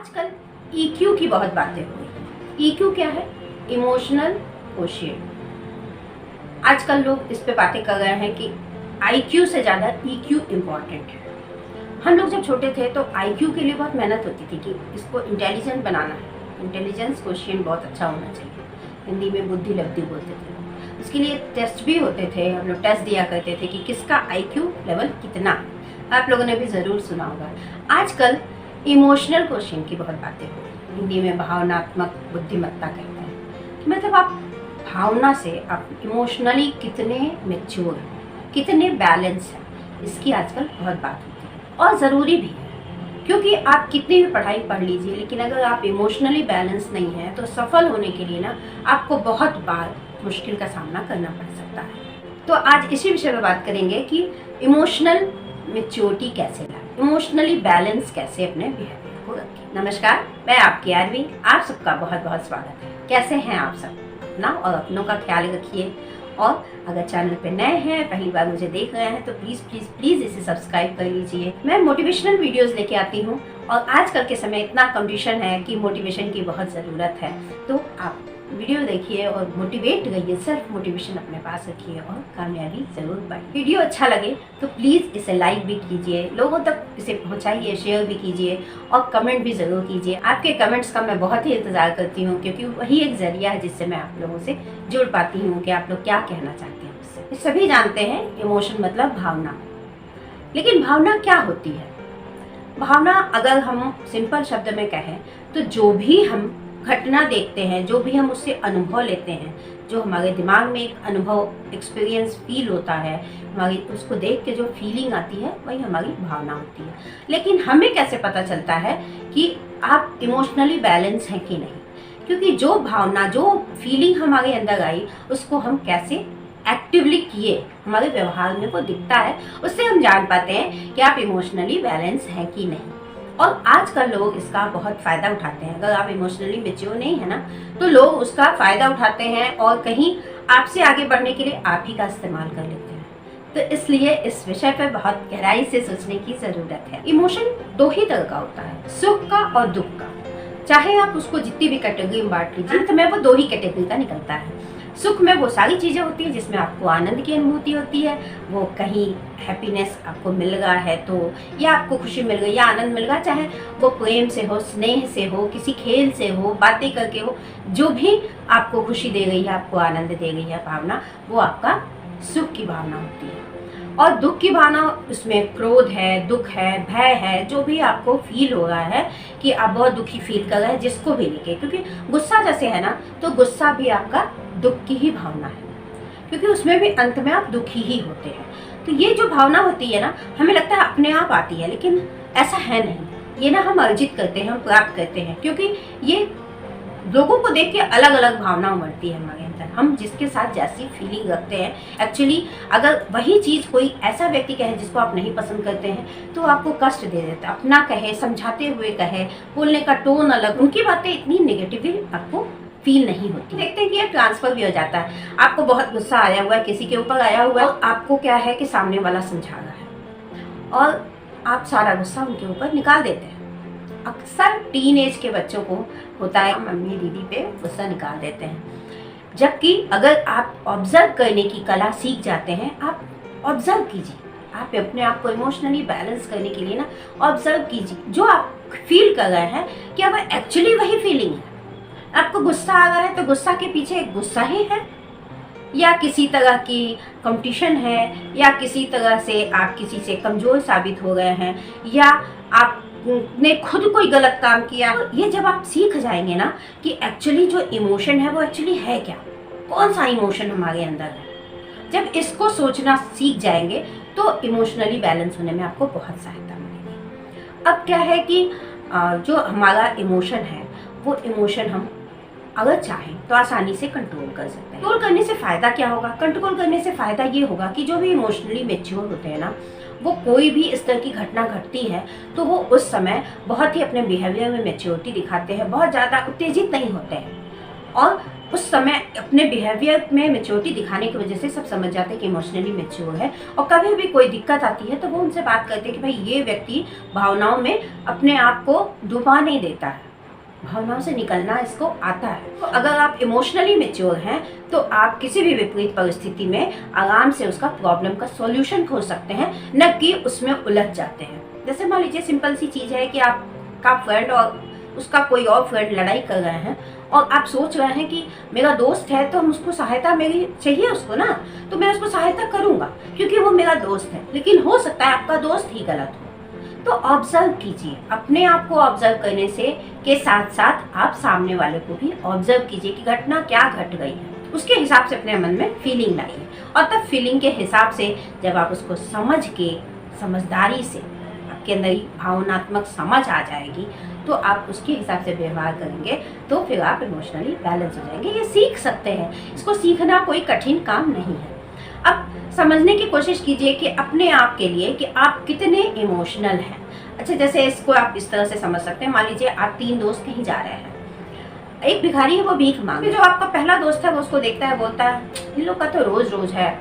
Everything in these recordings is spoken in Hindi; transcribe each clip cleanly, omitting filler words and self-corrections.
आजकल EQ की बहुत बातें हो रही हैं। EQ क्या है? Emotional quotient. आजकल लोग इस पे बातें कर रहे हैं कि IQ से ज़्यादा EQ इम्पॉर्टेंट है। हम लोग जब छोटे थे तो IQ के लिए बहुत मेहनत होती थी कि इसको इंटेलिजेंट बनाना है, इंटेलिजेंस क्वोशिएंट बहुत अच्छा होना चाहिए। हिंदी में बुद्धि लब्धि बोलते थे। उसके लिए टेस्ट भी होते थे, हम लोग टेस्ट दिया करते थे कि किसका IQ लेवल कितना है। आप लोगों ने भी ज़रूर सुना होगा। आजकल इमोशनल क्वोशिएंट की बहुत बातें हो रही हैं। हिंदी में भावनात्मक बुद्धिमत्ता कहते हैं कि मतलब आप भावना से आप इमोशनली कितने मैच्योर हैं, कितने बैलेंस हैं, इसकी आजकल बहुत बात होती है और ज़रूरी भी है। क्योंकि आप कितनी भी पढ़ाई पढ़ लीजिए, लेकिन अगर आप इमोशनली बैलेंस नहीं हैं तो सफल होने के लिए ना आपको बहुत बार मुश्किल का सामना करना पड़ सकता है। तो आज इसी विषय में बात करेंगे कि इमोशनल मैच्योरिटी कैसे लाएं, इमोशनली बैलेंस कैसे अपने बिहेवियर को रखें। नमस्कार, मैं आपकी आरवी, आप सबका बहुत बहुत स्वागत है। कैसे हैं आप सब? अपना और अपनों का ख्याल रखिए। और अगर चैनल पे नए हैं, पहली बार मुझे देख रहे हैं, तो प्लीज़ प्लीज़ प्लीज़ इसे सब्सक्राइब कर लीजिए। मैं मोटिवेशनल वीडियोस लेके आती हूँ और आजकल के समय इतना कंडीशन है कि मोटिवेशन की बहुत ज़रूरत है। तो आप वीडियो देखिए और मोटिवेट रहिए, सेल्फ मोटिवेशन अपने पास रखिए और कामयाबी ज़रूर पाइए। वीडियो अच्छा लगे तो प्लीज़ इसे लाइक भी कीजिए, लोगों तक इसे पहुंचाइए, शेयर भी कीजिए और कमेंट भी ज़रूर कीजिए। आपके कमेंट्स का मैं बहुत ही इंतज़ार करती हूँ, क्योंकि वही एक ज़रिया है जिससे मैं आप लोगों से जुड़ पाती हूँ कि आप लोग क्या कहना चाहते हैं मुझसे। सभी जानते हैं इमोशन मतलब भावना, लेकिन भावना क्या होती है? भावना अगर हम सिंपल शब्द में कहें तो जो भी हम घटना देखते हैं, जो भी हम उससे अनुभव लेते हैं, जो हमारे दिमाग में एक अनुभव एक्सपीरियंस फील होता है, हमारी उसको देख के जो फीलिंग आती है वही हमारी भावना होती है। लेकिन हमें कैसे पता चलता है कि आप इमोशनली बैलेंस हैं कि नहीं? क्योंकि जो भावना, जो फीलिंग हमारे अंदर आई, उसको हम कैसे एक्टिवली किए, हमारे व्यवहार में वो दिखता है, उससे हम जान पाते हैं कि आप इमोशनली बैलेंस हैं कि नहीं। और आजकल लोग इसका बहुत फ़ायदा उठाते हैं। अगर आप इमोशनली मैच्योर नहीं है ना, तो लोग उसका फ़ायदा उठाते हैं और कहीं आपसे आगे बढ़ने के लिए आप ही का इस्तेमाल कर लेते हैं। तो इसलिए इस विषय पर बहुत गहराई से सोचने की ज़रूरत है। इमोशन दो ही तरह का होता है, सुख का और दुख का। चाहे आप उसको जितनी भी कैटेगरी में बांट लीजिए, तो मैं वो दो ही कैटेगरी का निकलता है। सुख में वो सारी चीज़ें होती हैं जिसमें आपको आनंद की अनुभूति होती है। वो कहीं हैप्पीनेस आपको मिल रहा है तो, या आपको खुशी मिल गई या आनंद मिल रहा, चाहे वो प्रेम से हो, स्नेह से हो, किसी खेल से हो, बातें करके हो, जो भी आपको खुशी दे रही है, आपको आनंद दे रही है भावना, वो आपका सुख की भावना होती है। और दुख की भावना, उसमें क्रोध है, दुख है, भय है, जो भी आपको फील हो रहा है कि आप बहुत दुखी फील कर रहे हैं, जिसको भी लेके। क्योंकि गुस्सा जैसे है ना, तो गुस्सा भी आपका दुख की ही भावना है, क्योंकि उसमें भी अंत में आप दुखी ही होते हैं। तो ये जो भावना होती है ना, हमें लगता है अपने आप आती है, लेकिन ऐसा है नहीं। ये ना हम अर्जित करते हैं, हम प्राप्त करते हैं, क्योंकि ये लोगों को देख के अलग अलग भावना उमड़ती है हमारे अंदर। हम जिसके साथ जैसी फीलिंग रखते हैं, एक्चुअली अगर वही चीज़ कोई ऐसा व्यक्ति कहे जिसको आप नहीं पसंद करते हैं, तो आपको कष्ट दे देता है। अपना कहे, समझाते हुए कहे, बोलने का टोन अलग, उनकी बातें इतनी नेगेटिवली आपको फील नहीं होती। देखते हैं कि ये ट्रांसफर भी हो जाता है। आपको बहुत गुस्सा आया हुआ है, किसी के ऊपर आया हुआ है, और आपको क्या है कि सामने वाला समझा रहा है और आप सारा गुस्सा उनके ऊपर निकाल देते हैं। अक्सर टीन एज के बच्चों को होता है, मम्मी दीदी पे गुस्सा निकाल देते हैं। जबकि अगर आप ऑब्जर्व करने की कला सीख जाते हैं, आप ऑब्जर्व कीजिए, आप अपने आप को इमोशनली बैलेंस करने के लिए ना ऑब्जर्व कीजिए। जो आप फील कर रहे हैं, क्या वो एक्चुअली वही फीलिंग है? आपको गुस्सा आ रहा है तो गुस्सा के पीछे गुस्सा ही है, या किसी तरह की कंपटीशन है, या किसी तरह से आप किसी से कमज़ोर साबित हो गए हैं, या आपने खुद कोई गलत काम किया। तो ये जब आप सीख जाएंगे ना कि एक्चुअली जो इमोशन है वो एक्चुअली है क्या, कौन सा इमोशन हमारे अंदर है, जब इसको सोचना सीख जाएंगे तो इमोशनली बैलेंस होने में आपको बहुत सहायता मिलेगी। अब क्या है कि जो हमारा इमोशन है, वो इमोशन हम अगर चाहें तो आसानी से कंट्रोल कर सकते हैं। कंट्रोल करने से फ़ायदा क्या होगा? कंट्रोल करने से फ़ायदा ये होगा कि जो भी इमोशनली मैच्योर होते हैं ना, वो कोई भी इस तरह की घटना घटती है तो वो उस समय बहुत ही अपने बिहेवियर में मैच्योरिटी दिखाते हैं, बहुत ज़्यादा उत्तेजित नहीं होते हैं। और उस समय अपने बिहेवियर में मैच्योरिटी दिखाने की वजह से सब समझ जाते हैं कि इमोशनली मैच्योर है। और कभी भी कोई दिक्कत आती है तो वो उनसे बात करते हैं कि भाई ये व्यक्ति भावनाओं में अपने आप को डुबा नहीं देता है, भावनाओं से निकलना इसको आता है। तो अगर आप इमोशनली मैच्योर हैं तो आप किसी भी विपरीत परिस्थिति में आराम से उसका प्रॉब्लम का सॉल्यूशन खोज सकते हैं, न कि उसमें उलझ जाते हैं। जैसे मान लीजिए सिंपल सी चीज़ है कि आपका फ्रेंड और उसका कोई और फ्रेंड लड़ाई कर रहे हैं और आप सोच रहे हैं कि मेरा दोस्त है तो हम उसको सहायता मेरी चाहिए उसको ना, तो मैं उसको सहायता करूँगा क्योंकि वो मेरा दोस्त है। लेकिन हो सकता है आपका दोस्त ही गलत हो। तो ऑब्जर्व कीजिए, अपने आप को ऑब्जर्व करने से के साथ साथ आप सामने वाले को भी ऑब्जर्व कीजिए कि घटना क्या घट गई है, उसके हिसाब से अपने मन में फीलिंग लाइए। और तब फीलिंग के हिसाब से जब आप उसको समझ के समझदारी से आपके अंदर भावनात्मक समझ आ जाएगी तो आप उसके हिसाब से व्यवहार करेंगे तो फिर आप इमोशनली बैलेंस हो जाएंगे। ये सीख सकते हैं, इसको सीखना कोई कठिन काम नहीं है। अब समझने की कोशिश कीजिए कि अपने आप के लिए कि आप कितने इमोशनल हैं। अच्छा, जैसे इसको आप इस तरह से समझ सकते हैं, मान लीजिए आप 3 दोस्त कहीं जा रहे हैं, एक भिखारी है वो भीख मांगे, जो आपका पहला दोस्त है वो उसको देखता है, बोलता है इन लोग का तो रोज रोज है,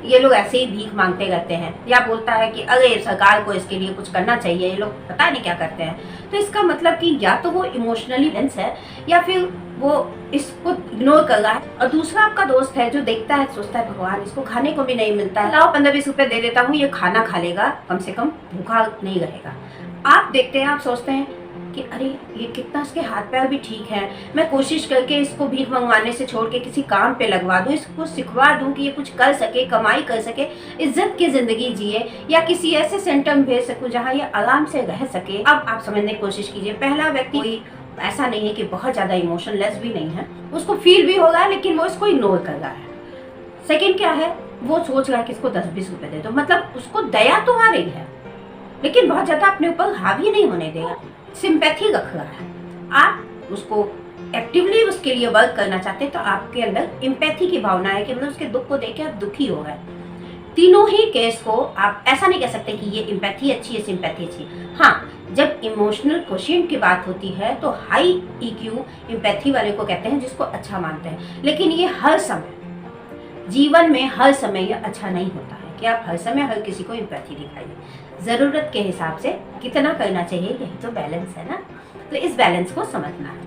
ये लोग ऐसे ही भीख मांगते रहते हैं, या बोलता है कि अरे सरकार को इसके लिए कुछ करना चाहिए, ये लोग पता नहीं क्या करते हैं। तो इसका मतलब कि या तो वो इमोशनली बैलेंस है या फिर वो इसको इग्नोर कर रहा है। और दूसरा आपका दोस्त है जो देखता है, सोचता है भगवान इसको खाने को भी नहीं मिलता है, लाओ 15-20 रुपए दे देता हूँ, ये खाना खा लेगा, कम से कम भूखा नहीं रहेगा। आप देखते हैं, आप सोचते हैं कि अरे ये कितना इसके हाथ पैर भी ठीक है, मैं कोशिश करके इसको भीख मंगवाने से छोड़ के किसी काम पे लगवा दूं, इसको सिखवा दूं कि ये कुछ कर सके, कमाई कर सके, इज्जत की जिंदगी जिए, या किसी ऐसे सेंटर में भेज सकूं जहां ये आराम से रह सके। अब आप समझने की कोशिश कीजिए, पहला व्यक्ति कोई ऐसा नहीं है कि बहुत ज्यादा इमोशनलेस भी नहीं है, उसको फील भी हो रहा है लेकिन वो इसको इग्नोर कर रहा है। सेकेंड क्या है, वो सोच रहा है कि इसको 10-20 रुपए दे दो, मतलब उसको दया तो आ रही है लेकिन बहुत ज्यादा अपने ऊपर हावी नहीं होने देगा, सिंपैथी रख रहा है। आप उसको एक्टिवली उसके लिए वर्क करना चाहते हैं तो आपके अंदर एम्पैथी की भावना है कि मतलब उसके दुख को देख के आप दुखी हो गए। तीनों ही केस को आप ऐसा नहीं कह सकते कि ये एम्पैथी अच्छी है, सिंपैथी अच्छी है। हाँ, जब इमोशनल क्वोशिएंट की बात होती है तो हाई EQ एम्पैथी वाले को कहते हैं, जिसको अच्छा मानते हैं। लेकिन ये हर समय जीवन में हर समय ये अच्छा नहीं होता है कि आप हर समय हर किसी को एम्पैथी दिखाइए। ज़रूरत के हिसाब से कितना करना चाहिए, यही तो बैलेंस है ना। तो इस बैलेंस को समझना है।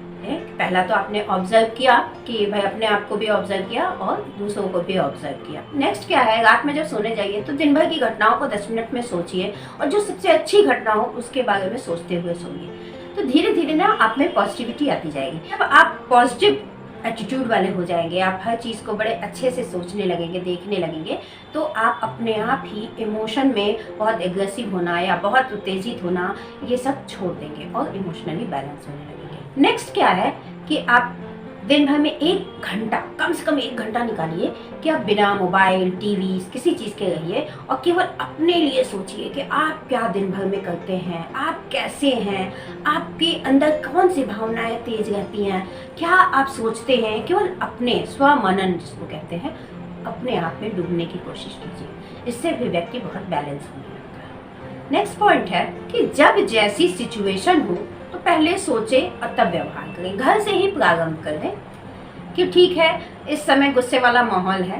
पहला तो आपने ऑब्जर्व किया कि भाई अपने आप को भी ऑब्जर्व किया और दूसरों को भी ऑब्जर्व किया। नेक्स्ट क्या है, रात में जब सोने जाइए तो दिन भर की घटनाओं को 10 मिनट में सोचिए और जो सबसे अच्छी घटना हो उसके बारे में सोचते हुए सोइए। तो धीरे धीरे ना आप में पॉजिटिविटी आती जाएगी। जब आप पॉजिटिव एटीट्यूड वाले हो जाएंगे, आप हर चीज़ को बड़े अच्छे से सोचने लगेंगे, देखने लगेंगे, तो आप अपने आप ही इमोशन में बहुत एग्रेसिव होना या बहुत उत्तेजित होना ये सब छोड़ देंगे और इमोशनली बैलेंस होने लगेंगे। नेक्स्ट क्या है कि आप दिन भर में 1 घंटा, कम से कम 1 घंटा निकालिए कि आप बिना मोबाइल, टीवी, किसी चीज़ के रहिए और केवल अपने लिए सोचिए कि आप क्या दिन भर में करते हैं, आप कैसे हैं, आपके अंदर कौन सी भावनाएं तेज रहती हैं, क्या आप सोचते हैं। केवल अपने स्वमनन जिसको कहते हैं, अपने आप में डूबने की कोशिश कीजिए। इससे भी व्यक्ति बहुत बैलेंस होने लगता है। नेक्स्ट पॉइंट है कि जब जैसी सिचुएशन हो तो पहले सोचे और तब व्यवहार करें। घर से ही प्रारंभ कर दें कि ठीक है इस समय गुस्से वाला माहौल है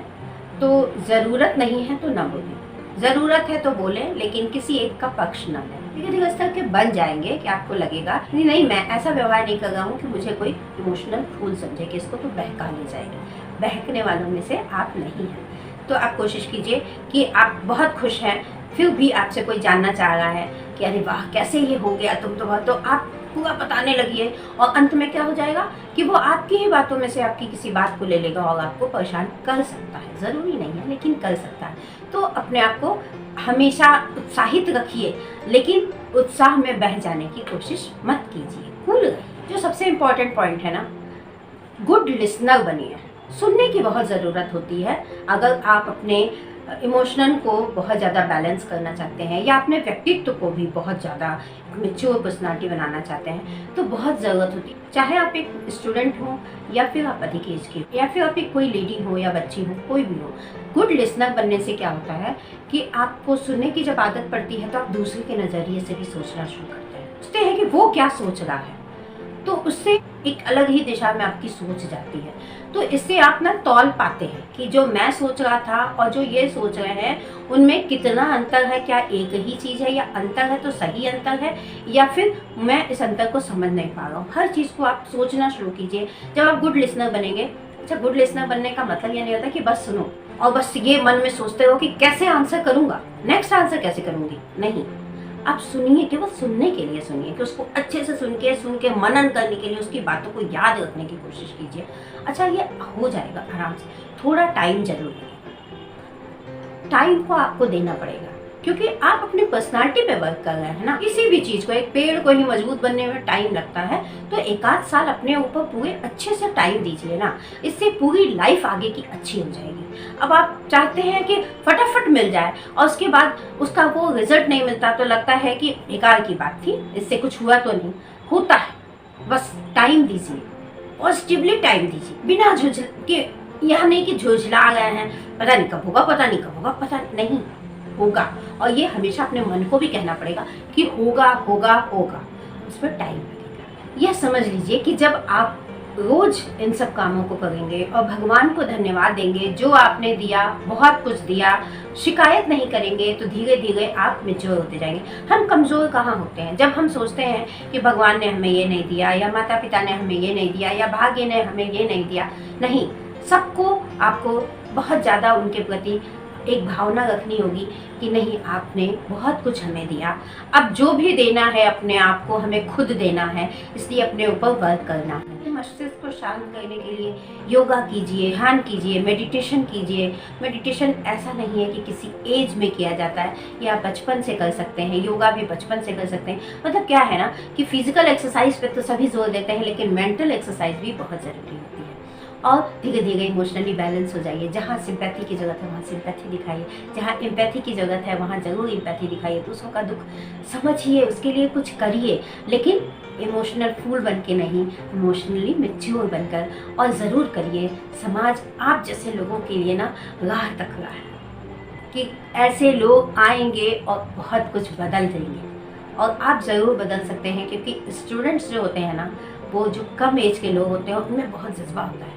तो ज़रूरत नहीं है तो ना बोलें, ज़रूरत है तो बोलें, लेकिन किसी एक का पक्ष ना लें। धीरे धीरे इस तरह के बन जाएंगे कि आपको लगेगा नहीं मैं ऐसा व्यवहार नहीं कर रहा हूँ कि मुझे कोई इमोशनल फूल समझे कि इसको तो बहका ले जाएगी। बहकने वालों में से आप नहीं हैं। तो आप कोशिश कीजिए कि आप बहुत खुश हैं फिर भी आपसे कोई जानना चाह रहा है कि अरे वाह कैसे ये हो गया तुम तो आप पूरा बताने लगिए और अंत में क्या हो जाएगा कि वो आपकी ही बातों में से आपकी किसी बात को ले लेगा और आपको परेशान कर सकता है। ज़रूरी नहीं है लेकिन कर सकता है। तो अपने आप को हमेशा उत्साहित रखिए लेकिन उत्साह में बह जाने की कोशिश मत कीजिए, कूल रहिए। जो सबसे इम्पोर्टेंट पॉइंट है ना, गुड लिसनर बनिए। सुनने की बहुत ज़रूरत होती है अगर आप अपने इमोशनल को बहुत ज़्यादा बैलेंस करना चाहते हैं या अपने व्यक्तित्व को भी बहुत ज़्यादा मैच्योर पर्सनालिटी बनाना चाहते हैं तो बहुत ज़रूरत होती है। चाहे आप एक स्टूडेंट हो या फिर आप अधिक एज के या फिर आप एक कोई लेडी हो या बच्ची हो, कोई भी हो, गुड लिसनर बनने से क्या होता है कि आपको सुनने की जब आदत पड़ती है तो आप दूसरे के नज़रिए से भी सोचना शुरू करते हैं। सोचते हैं कि वो क्या सोच रहा है तो उससे एक अलग ही दिशा में आपकी सोच जाती है। तो इससे आप ना तौल पाते हैं कि जो मैं सोच रहा था और जो ये सोच रहे हैं उनमें कितना अंतर है, क्या एक ही चीज़ है, या अंतर है तो सही अंतर है, या फिर मैं इस अंतर को समझ नहीं पा रहा हूँ। हर चीज़ को आप सोचना शुरू कीजिए। जब आप गुड लिसनर बनेंगे, अच्छा गुड लिसनर बनने का मतलब ये नहीं होता कि बस सुनो और बस ये मन में सोचते हो कि कैसे आंसर करूँगा, नेक्स्ट आंसर कैसे करूँगी। नहीं, आप सुनिए, केवल सुनने के लिए सुनिए, कि उसको अच्छे से सुन के मनन करने के लिए उसकी बातों को याद रखने की कोशिश कीजिए। अच्छा, ये हो जाएगा आराम से, थोड़ा टाइम जरूर लगेगा, टाइम को आपको देना पड़ेगा, क्योंकि आप अपनी पर्सनालिटी पे वर्क कर रहे हैं ना। किसी भी चीज को, एक पेड़ को ही मजबूत बनने में टाइम लगता है, तो एक आध साल अपने ऊपर पूरे अच्छे से टाइम दीजिए ना, इससे पूरी लाइफ आगे की अच्छी हो जाएगी। अब आप चाहते हैं कि फटाफट मिल जाए और उसके बाद उसका वो रिजल्ट नहीं मिलता, तो लगता है कि बेकार की बात थी, इससे कुछ हुआ तो नहीं। होता है, बस टाइम दीजिए, पॉजिटिवली टाइम दीजिए, बिना झुझल के। यह नहीं कि झुझला गए हैं, पता नहीं कब होगा, पता नहीं कब होगा, पता नहीं, होगा। और ये हमेशा अपने मन को भी कहना पड़ेगा कि होगा होगा होगा, उस पर टाइम लगेगा। यह समझ लीजिए कि जब आप रोज इन सब कामों को करेंगे और भगवान को धन्यवाद देंगे, जो आपने दिया, बहुत कुछ दिया, शिकायत नहीं करेंगे, तो धीरे धीरे आप मैच्योर होते जाएंगे। हम कमज़ोर कहाँ होते हैं? जब हम सोचते हैं कि भगवान ने हमें ये नहीं दिया, या माता पिता ने हमें ये नहीं दिया, या भाग्य ने हमें ये नहीं दिया। नहीं, सबको आपको बहुत ज़्यादा उनके प्रति एक भावना रखनी होगी कि नहीं, आपने बहुत कुछ हमें दिया, अब जो भी देना है अपने आप को हमें खुद देना है, इसलिए अपने ऊपर वर्क करना है। मस्तिष्क को शांत करने के लिए योगा कीजिए, ध्यान कीजिए, मेडिटेशन कीजिए। मेडिटेशन ऐसा नहीं है कि किसी एज में किया जाता है, ये आप बचपन से कर सकते हैं, योगा भी बचपन से कर सकते हैं। मतलब क्या है ना कि फिजिकल एक्सरसाइज पे तो सभी जोर देते हैं, लेकिन मेंटल एक्सरसाइज भी बहुत ज़रूरी होती है। और धीरे धीरे इमोशनली बैलेंस हो जाइए। जहाँ सिंपैथी की ज़रूरत है वहाँ सिंपैथी दिखाइए, जहाँ एम्पैथी की ज़रूरत है वहाँ ज़रूर एम्पैथी दिखाइए। दूसरों का दुख समझिए, उसके लिए कुछ करिए, लेकिन इमोशनल फूल बन के नहीं, इमोशनली मैच्योर बनकर। और ज़रूर करिए। समाज आप जैसे लोगों के लिए ना राह तक रहा है कि ऐसे लोग आएंगे और बहुत कुछ बदल देंगे, और आप ज़रूर बदल सकते हैं। क्योंकि स्टूडेंट्स जो होते हैं ना, वो जो कम एज के लोग होते हैं, उनमें बहुत जज्बा होता है,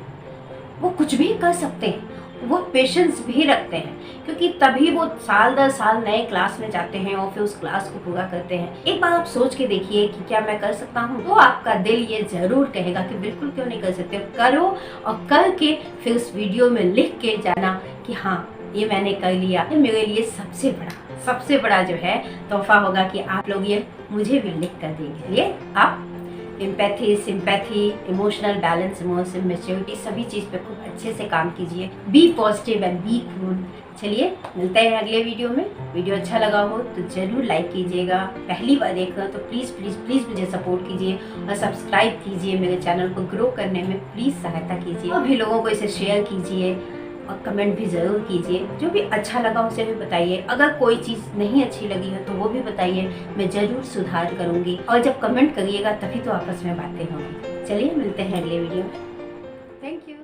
वो कुछ भी कर सकते हैं, वो पेशेंस भी रखते हैं, क्योंकि तभी वो साल दर साल नए क्लास में जाते हैं और फिर उस क्लास को पूरा करते हैं। एक बार आप सोच के देखिए कि क्या मैं कर सकता हूँ, तो आपका दिल ये जरूर कहेगा कि बिल्कुल क्यों नहीं कर सकते। करो, और करके फिर उस वीडियो में लिख के जाना कि हाँ, ये मैंने कर लिया। ये मेरे लिए सबसे बड़ा जो है तोहफा होगा कि आप लोग ये मुझे भी लिख कर देंगे। ये आप empathy, sympathy, emotional balance, emotional maturity, सभी चीज़ पे खूब अच्छे से काम कीजिए। Be positive and be cool. चलिए, मिलते हैं अगले वीडियो में। वीडियो अच्छा लगा हो तो ज़रूर लाइक कीजिएगा। पहली बार देख रहे हो तो प्लीज़ प्लीज़ प्लीज़ मुझे सपोर्ट कीजिए और सब्सक्राइब कीजिए। मेरे चैनल को ग्रो करने में प्लीज़ सहायता कीजिए, और भी लोगों को इसे शेयर कीजिए, और कमेंट भी ज़रूर कीजिए। जो भी अच्छा लगा उसे भी बताइए। अगर कोई चीज़ नहीं अच्छी लगी है तो वो भी बताइए, मैं ज़रूर सुधार करूँगी। और जब कमेंट करिएगा तभी तो आपस में बातें होंगी। चलिए, मिलते हैं अगले वीडियो में। Thank you.